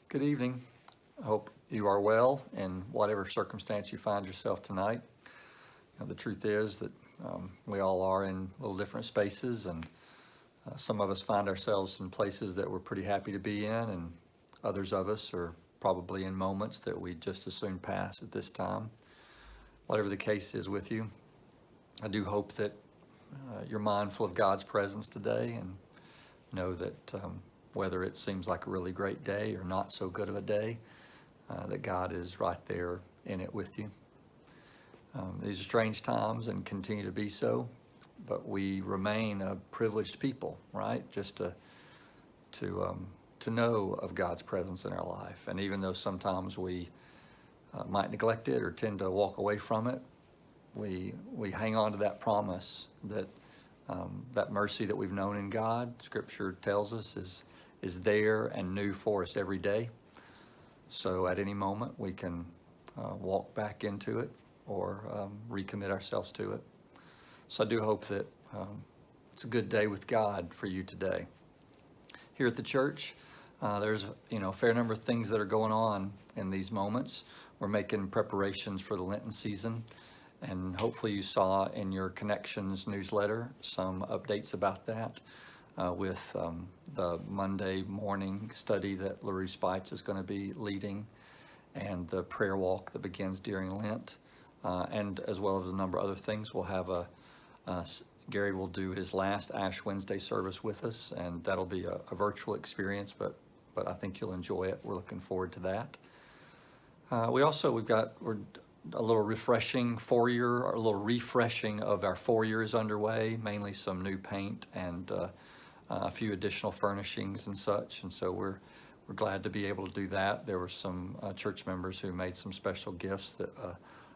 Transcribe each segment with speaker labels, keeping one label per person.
Speaker 1: Good evening. I hope you are well in whatever circumstance you find yourself tonight. The truth is that we all are in little different spaces, and some of us find ourselves in places that we're pretty happy to be in, and others of us are probably in moments that we just as soon pass at this time. Whatever the case is with you, I do hope that you're mindful of God's presence today and know that whether it seems like a really great day or not so good of a day, that God is right there in it with you. These are strange times and continue to be so, but we remain a privileged people, right? Just to know of God's presence in our life. And even though sometimes we might neglect it or tend to walk away from it, we hang on to that promise that that mercy that we've known in God, Scripture tells us, is there and new for us every day. So at any moment we can walk back into it or recommit ourselves to it. So I do hope that it's a good day with God for you today. Here at the church, there's a fair number of things that are going on in these moments. We're making preparations for the Lenten season, and hopefully you saw in your Connections newsletter some updates about that with the Monday morning study that LaRue Spites is going to be leading, and the prayer walk that begins during Lent, and as well as a number of other things. We'll have Gary will do his last Ash Wednesday service with us, and that'll be a virtual experience, but I think you'll enjoy it. We're looking forward to that. We're a little refreshing of our foyer is underway, mainly some new paint and a few additional furnishings and such, and so we're glad to be able to do that. There were some church members who made some special gifts that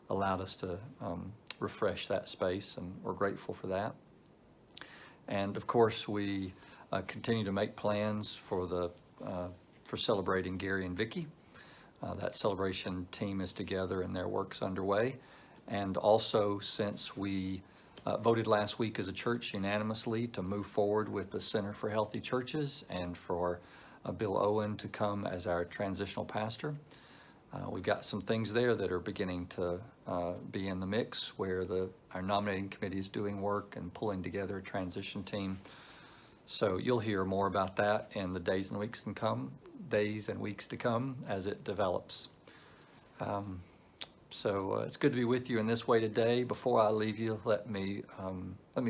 Speaker 1: allowed us to refresh that space, and we're grateful for that. And of course, we continue to make plans for celebrating Gary and Vicky. That celebration team is together and their work's underway. And also, since we voted last week as a church unanimously to move forward with the Center for Healthy Churches and for Bill Owen to come as our transitional pastor, we've got some things there that are beginning to be in the mix, where our nominating committee is doing work and pulling together a transition team. So you'll hear more about that in the days and weeks to come as it develops. So it's good to be with you in this way today. Before I leave you, let me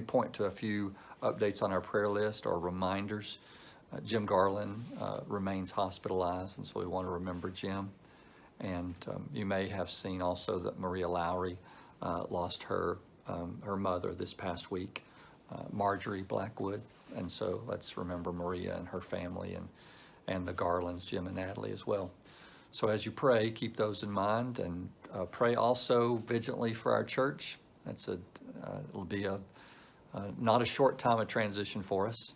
Speaker 1: point to a few updates on our prayer list or reminders. Jim Garland remains hospitalized, and so we want to remember Jim. And you may have seen also that Maria Lowry lost her mother this past week, Marjorie Blackwood. And so let's remember Maria and her family, and the Garlands, Jim and Natalie as well. So as you pray, keep those in mind, and pray also vigilantly for our church. It'll be not a short time of transition for us,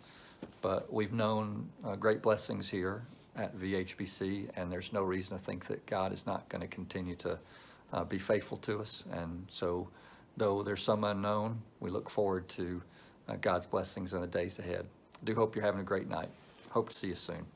Speaker 1: but we've known great blessings here at VHBC, and there's no reason to think that God is not going to continue to be faithful to us. And so, though there's some unknown, we look forward to God's blessings in the days ahead. I do hope you're having a great night. Hope to see you soon.